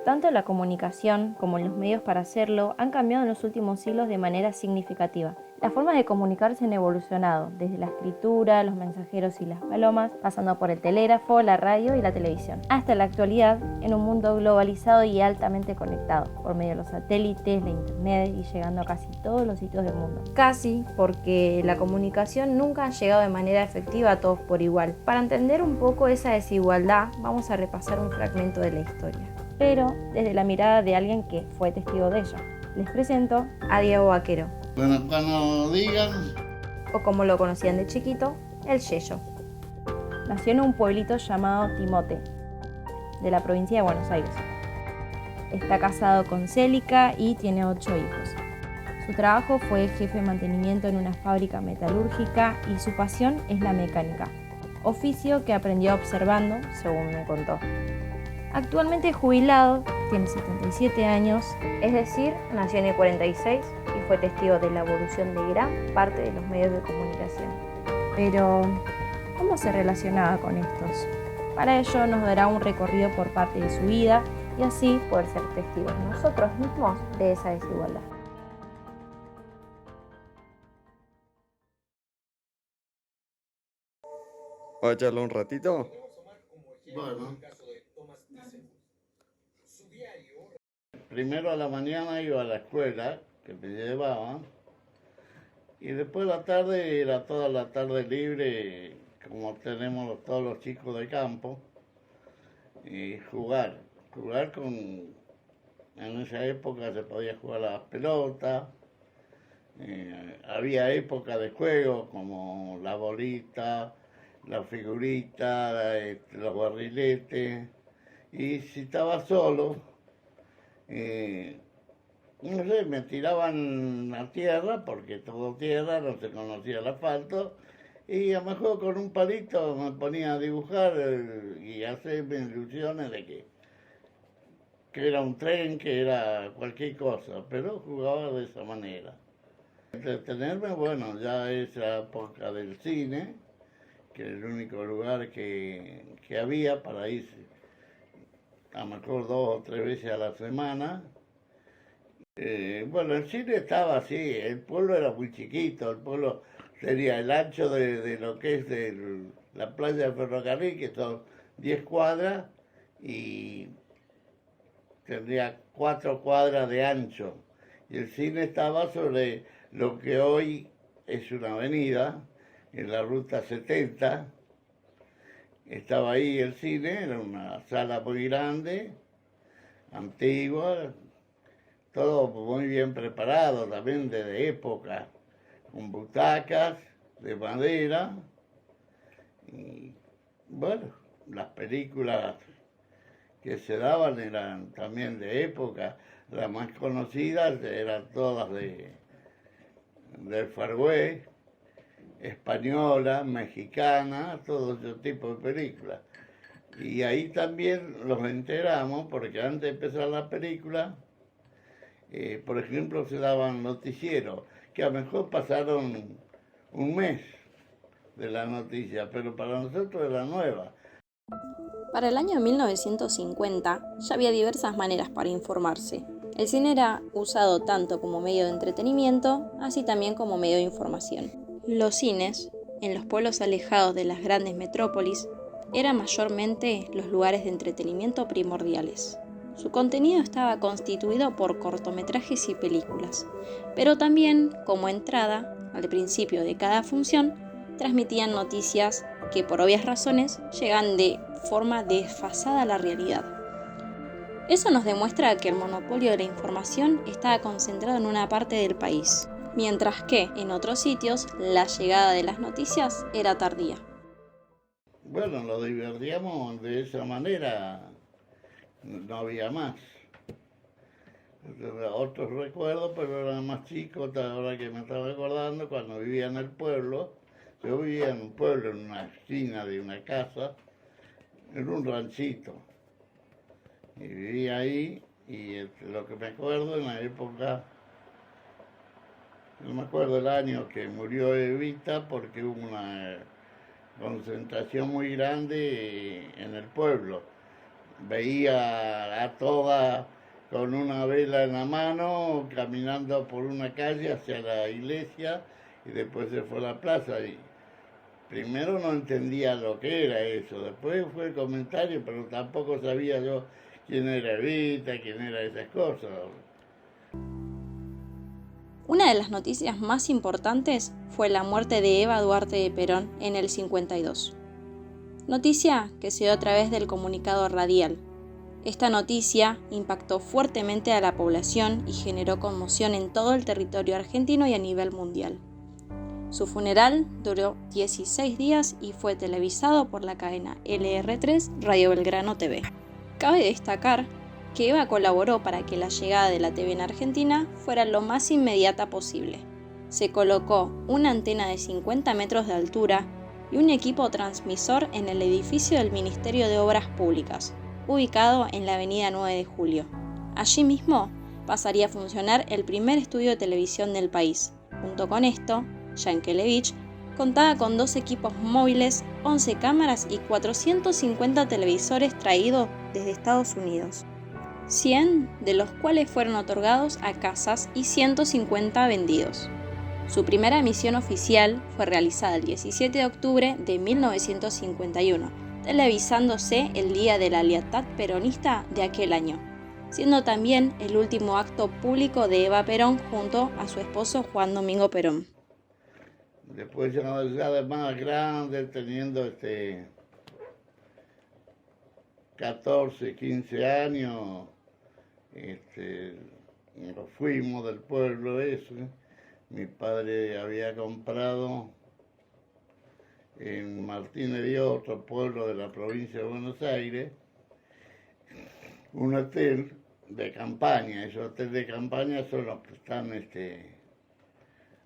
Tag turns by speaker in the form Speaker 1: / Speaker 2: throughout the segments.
Speaker 1: Tanto la comunicación como los medios para hacerlo han cambiado en los últimos siglos de manera significativa. Las formas de comunicarse han evolucionado, desde la escritura, los mensajeros y las palomas, pasando por el telégrafo, la radio y la televisión, hasta la actualidad en un mundo globalizado y altamente conectado, por medio de los satélites, la internet y llegando a casi todos los sitios del mundo. Casi porque la comunicación nunca ha llegado de manera efectiva a todos por igual. Para entender un poco esa desigualdad, vamos a repasar un fragmento de la historia, pero desde la mirada de alguien que fue testigo de ello. Les presento a Diego Vaquero.
Speaker 2: Bueno, cuando digan,
Speaker 1: O como lo conocían de chiquito, el Yeyo. Nació en un pueblito llamado Timote, de la provincia de Buenos Aires. Está casado con Célica y tiene 8 hijos. Su trabajo fue jefe de mantenimiento en una fábrica metalúrgica y su pasión es la mecánica, oficio que aprendió observando, según me contó. Actualmente jubilado, tiene 77 años, es decir, nació en el 46 y fue testigo de la evolución de gran parte de los medios de comunicación. Pero, ¿cómo se relacionaba con estos? Para ello nos dará un recorrido por parte de su vida y así poder ser testigos nosotros mismos de esa desigualdad.
Speaker 3: ¿Va a echarle un ratito?
Speaker 2: bueno, primero a la mañana iba a la escuela, que me llevaban, y después a la tarde era toda la tarde libre, como tenemos todos los chicos de campo, y jugar con, en esa época se podía jugar a las pelotas, había época de juego como la bolita, la figurita, los barriletes, y si estaba solo, no sé, me tiraban a tierra, porque todo tierra, no se conocía el asfalto, y a lo mejor con un palito me ponía a dibujar y hacerme ilusiones de que era un tren, que era cualquier cosa, pero jugaba de esa manera. Entretenerme, bueno, ya esa época del cine, que era el único lugar que había para irse, a lo mejor 2 o 3 veces a la semana. Bueno, el cine estaba así, el pueblo era muy chiquito, el pueblo sería el ancho de lo que es la playa del ferrocarril, que son 10 cuadras, y tendría 4 cuadras de ancho. Y el cine estaba sobre lo que hoy es una avenida, en la ruta 70. Estaba ahí el cine, era una sala muy grande, antigua, todo muy bien preparado, también de época, con butacas de madera. Y bueno, las películas que se daban eran también de época. Las más conocidas eran todas del Far West, española, mexicana, todo ese tipo de películas. Y ahí también los enteramos, porque antes de empezar la película, por ejemplo, se daban noticieros, que a lo mejor pasaron un mes de la noticia, pero para nosotros era nueva.
Speaker 1: Para el año 1950 ya había diversas maneras para informarse. El cine era usado tanto como medio de entretenimiento, así también como medio de información. Los cines, en los pueblos alejados de las grandes metrópolis, eran mayormente los lugares de entretenimiento primordiales. Su contenido estaba constituido por cortometrajes y películas, pero también, como entrada, al principio de cada función, transmitían noticias que por obvias razones llegan de forma desfasada a la realidad. Eso nos demuestra que el monopolio de la información estaba concentrado en una parte del país, mientras que en otros sitios la llegada de las noticias era tardía.
Speaker 2: Bueno, lo divertíamos de esa manera, no había más. Otros recuerdos, pero era más chico, ahora que me estaba acordando, cuando vivía en el pueblo. Yo vivía en un pueblo, en una esquina de una casa, en un ranchito. Y vivía ahí, y lo que me acuerdo en la época, no me acuerdo el año que murió Evita, porque hubo una concentración muy grande en el pueblo. veía a toda con una vela en la mano caminando por una calle hacia la iglesia y después se fue a la plaza. Y primero no entendía lo que era eso, después fue el comentario, pero tampoco sabía yo quién era Evita, quién era esas cosas.
Speaker 1: Una de las noticias más importantes fue la muerte de Eva Duarte de Perón en el 52. Noticia que se dio a través del comunicado radial. Esta noticia impactó fuertemente a la población y generó conmoción en todo el territorio argentino y a nivel mundial. Su funeral duró 16 días y fue televisado por la cadena LR3 Radio Belgrano TV. Cabe destacar que Eva colaboró para que la llegada de la TV en Argentina fuera lo más inmediata posible. Se colocó una antena de 50 metros de altura y un equipo transmisor en el edificio del Ministerio de Obras Públicas, ubicado en la avenida 9 de Julio. Allí mismo pasaría a funcionar el primer estudio de televisión del país. Junto con esto, Yankelevich contaba con 2 equipos móviles, 11 cámaras y 450 televisores traídos desde Estados Unidos. 100 de los cuales fueron otorgados a casas y 150 vendidos. Su primera emisión oficial fue realizada el 17 de octubre de 1951, televisándose el día de la lealtad peronista de aquel año, siendo también el último acto público de Eva Perón junto a su esposo Juan Domingo Perón.
Speaker 2: Después ya de más grande, teniendo 14, 15 años, nos fuimos del pueblo ese. Mi padre había comprado en Martínez de otro pueblo de la provincia de Buenos Aires, un hotel de campaña. Esos hoteles de campaña son los que están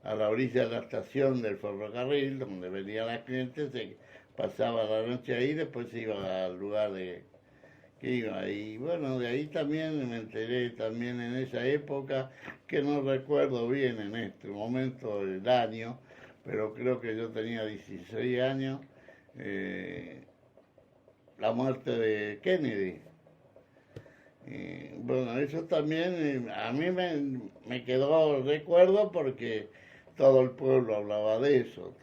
Speaker 2: a la orilla de la estación del ferrocarril, donde venían las clientes, se pasaba la noche ahí, después se iba al lugar que iba. Y bueno, de ahí también me enteré también en esa época, que no recuerdo bien en este momento el año, pero creo que yo tenía 16 años, la muerte de Kennedy. Bueno, eso también a mí me quedó recuerdo porque todo el pueblo hablaba de eso,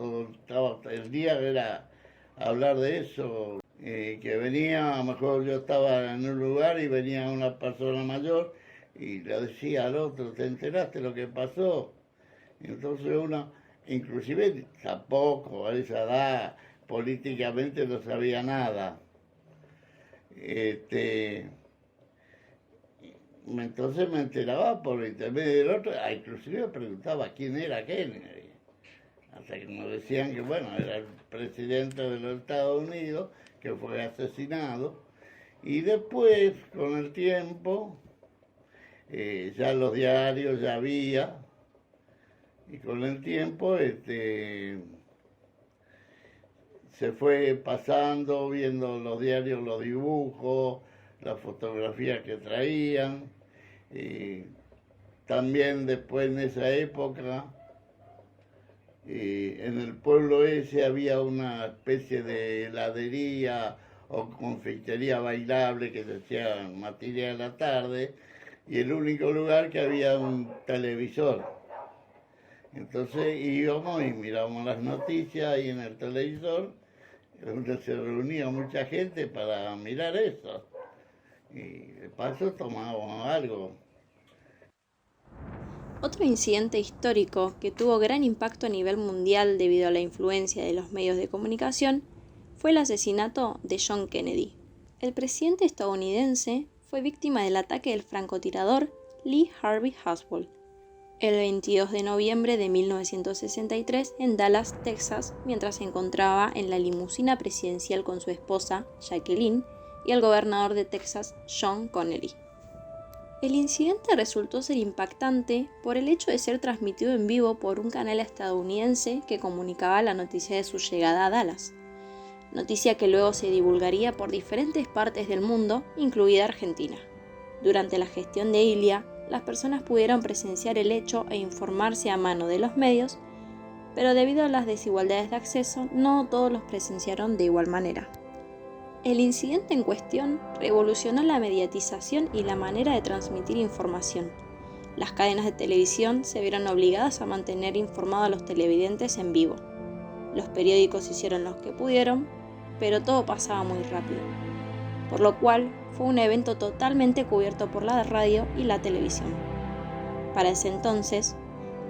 Speaker 2: el día era hablar de eso, que venía, a lo mejor yo estaba en un lugar y venía una persona mayor y le decía al otro, ¿te enteraste lo que pasó? Entonces uno, inclusive tampoco a esa edad, políticamente no sabía nada. Entonces me enteraba por intermedio del otro, inclusive me preguntaba quién era Kennedy, hasta que nos decían que bueno, era el presidente de los Estados Unidos, que fue asesinado, y después, con el tiempo, ya los diarios ya había, y con el tiempo se fue pasando, viendo los diarios, los dibujos, las fotografías que traían. También después en esa época, en el pueblo ese había una especie de heladería o confitería bailable que se hacía materia de la tarde, y el único lugar que había un televisor. Entonces íbamos y mirábamos las noticias ahí en el televisor, donde se reunía mucha gente para mirar eso. Y de paso tomábamos algo.
Speaker 1: Otro incidente histórico que tuvo gran impacto a nivel mundial debido a la influencia de los medios de comunicación fue el asesinato de John Kennedy. El presidente estadounidense fue víctima del ataque del francotirador Lee Harvey Oswald el 22 de noviembre de 1963 en Dallas, Texas, mientras se encontraba en la limusina presidencial con su esposa, Jacqueline, y el gobernador de Texas, John Connally. El incidente resultó ser impactante por el hecho de ser transmitido en vivo por un canal estadounidense que comunicaba la noticia de su llegada a Dallas, noticia que luego se divulgaría por diferentes partes del mundo, incluida Argentina. Durante la gestión de Illia, las personas pudieron presenciar el hecho e informarse a mano de los medios, pero debido a las desigualdades de acceso, no todos los presenciaron de igual manera. El incidente en cuestión revolucionó la mediatización y la manera de transmitir información. Las cadenas de televisión se vieron obligadas a mantener informados a los televidentes en vivo. Los periódicos hicieron lo que pudieron, pero todo pasaba muy rápido, por lo cual fue un evento totalmente cubierto por la radio y la televisión. Para ese entonces,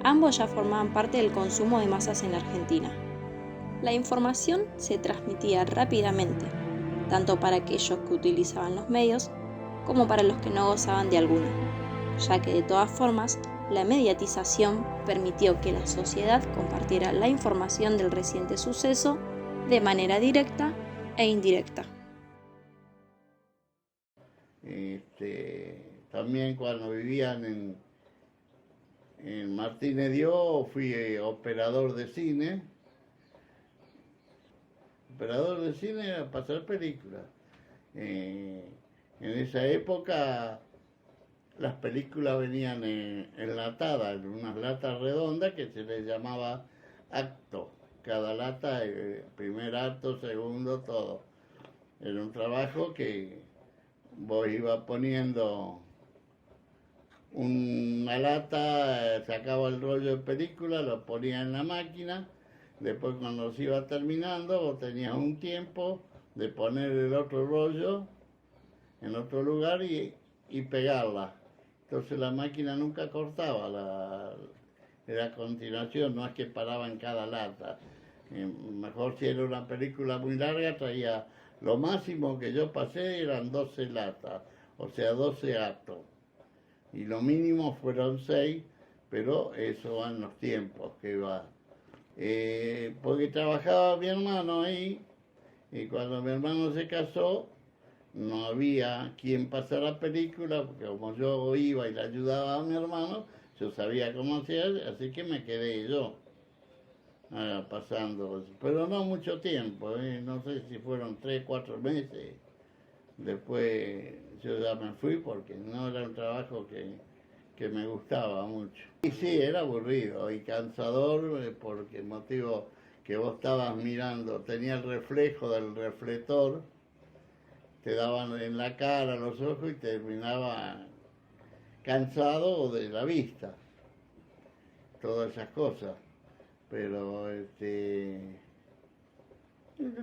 Speaker 1: ambos ya formaban parte del consumo de masas en Argentina. La información se transmitía rápidamente, tanto para aquellos que utilizaban los medios como para los que no gozaban de alguno, ya que de todas formas la mediatización permitió que la sociedad compartiera la información del reciente suceso de manera directa e indirecta.
Speaker 2: También cuando vivían en Martínez Dios fui operador de cine. Operador de cine era pasar películas. En esa época las películas venían enlatadas, en unas latas redondas que se les llamaba acto. Cada lata, primer acto, segundo, todo. Era un trabajo que vos ibas poniendo una lata, sacaba el rollo de película, lo ponía en la máquina. Después cuando se iba terminando, vos tenías un tiempo de poner el otro rollo en otro lugar y pegarla. Entonces la máquina nunca cortaba, era a continuación, no es que paraba en cada lata. Mejor si era una película muy larga, traía, lo máximo que yo pasé eran 12 latas, o sea, 12 actos. Y lo mínimo fueron 6, pero eso van los tiempos que va. Porque trabajaba mi hermano ahí, y cuando mi hermano se casó, no había quien pasara película, porque como yo iba y le ayudaba a mi hermano, yo sabía cómo hacer, así que me quedé yo pasando. Pero no mucho tiempo, no sé si fueron 3, 4 meses. Después yo ya me fui porque no era un trabajo que me gustaba mucho. Y sí, era aburrido y cansador porque el motivo que vos estabas mirando tenía el reflejo del reflector, te daban en la cara, los ojos y terminaba cansado de la vista, todas esas cosas. Pero el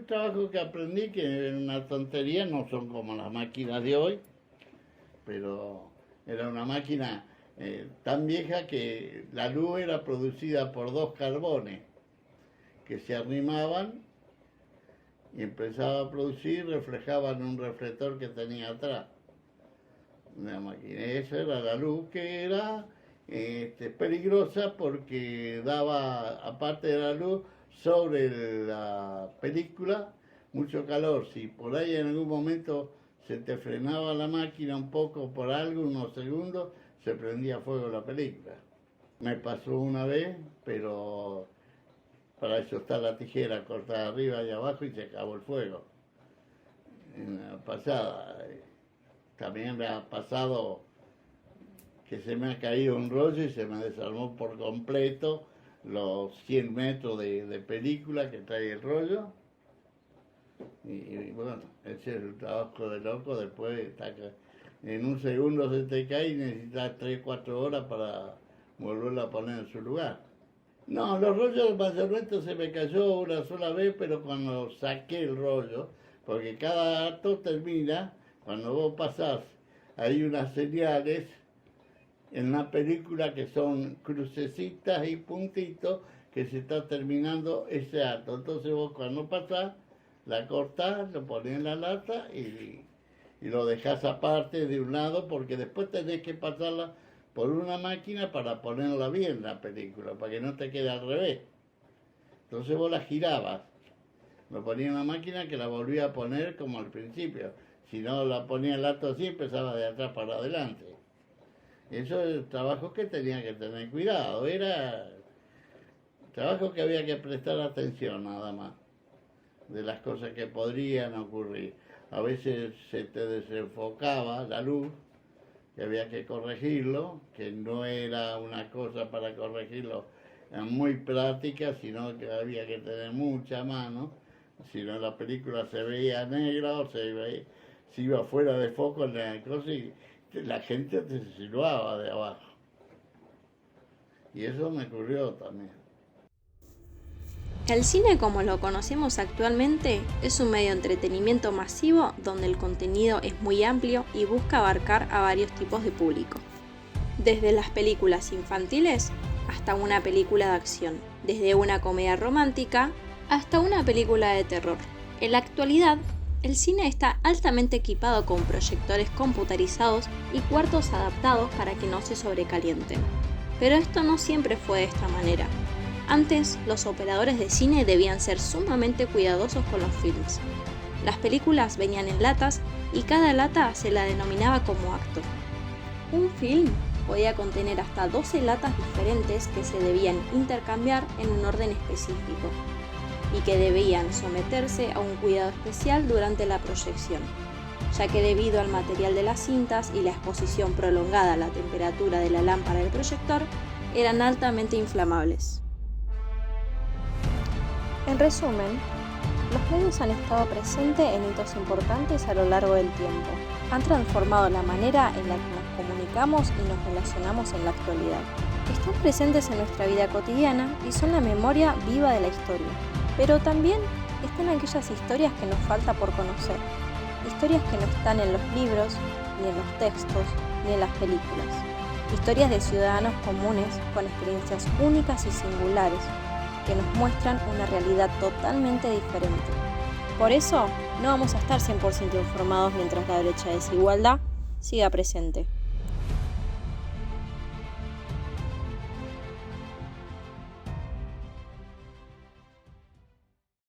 Speaker 2: trabajo que aprendí, que era una tontería, no son como las máquinas de hoy, pero era una máquina tan vieja que la luz era producida por 2 carbones que se arrimaban y empezaba a producir, reflejaban un reflector que tenía atrás. Una máquina. Esa era la luz que era peligrosa porque daba, aparte de la luz, sobre la película, mucho calor. Si por ahí en algún momento se te frenaba la máquina un poco por algo, unos segundos, se prendía fuego la película. Me pasó una vez, pero para eso está la tijera cortada arriba y abajo y se acabó el fuego. En la pasada, también me ha pasado que se me ha caído un rollo y se me desarmó por completo los 100 metros de película que trae el rollo. Y bueno, ese es el trabajo de loco. Después en un segundo se te cae y necesitas 3, 4 horas para volverlo a poner en su lugar. No, los rollos mayormente se me cayó una sola vez, pero cuando saqué el rollo, porque cada acto termina, cuando vos pasás, hay unas señales en la película que son crucecitas y puntitos que se está terminando ese acto. Entonces vos cuando pasás, la cortás, lo ponés en la lata y lo dejás aparte de un lado, porque después tenés que pasarla por una máquina para ponerla bien la película, para que no te quede al revés. Entonces vos la girabas, lo ponías en la máquina que la volvía a poner como al principio. Si no la ponía el acto así, empezaba de atrás para adelante. Eso es el trabajo que tenía que tener cuidado, era trabajo que había que prestar atención nada más, de las cosas que podrían ocurrir. A veces se te desenfocaba la luz, que había que corregirlo, que no era una cosa para corregirlo muy práctica, sino que había que tener mucha mano, Si no, la película se veía negra o se iba fuera de foco en la cosa y la gente te silbaba de abajo. Y eso me ocurrió también.
Speaker 1: El cine como lo conocemos actualmente es un medio de entretenimiento masivo donde el contenido es muy amplio y busca abarcar a varios tipos de público. Desde las películas infantiles hasta una película de acción, desde una comedia romántica hasta una película de terror. En la actualidad, el cine está altamente equipado con proyectores computarizados y cuartos adaptados para que no se sobrecalienten. Pero esto no siempre fue de esta manera. Antes, los operadores de cine debían ser sumamente cuidadosos con los films. Las películas venían en latas y cada lata se la denominaba como acto. Un film podía contener hasta 12 latas diferentes que se debían intercambiar en un orden específico y que debían someterse a un cuidado especial durante la proyección, ya que debido al material de las cintas y la exposición prolongada a la temperatura de la lámpara del proyector, eran altamente inflamables. En resumen, los medios han estado presentes en hitos importantes a lo largo del tiempo. Han transformado la manera en la que nos comunicamos y nos relacionamos en la actualidad. Están presentes en nuestra vida cotidiana y son la memoria viva de la historia. Pero también están aquellas historias que nos falta por conocer. Historias que no están en los libros, ni en los textos, ni en las películas. Historias de ciudadanos comunes con experiencias únicas y singulares, que nos muestran una realidad totalmente diferente. Por eso, no vamos a estar 100% informados mientras la brecha de desigualdad siga presente.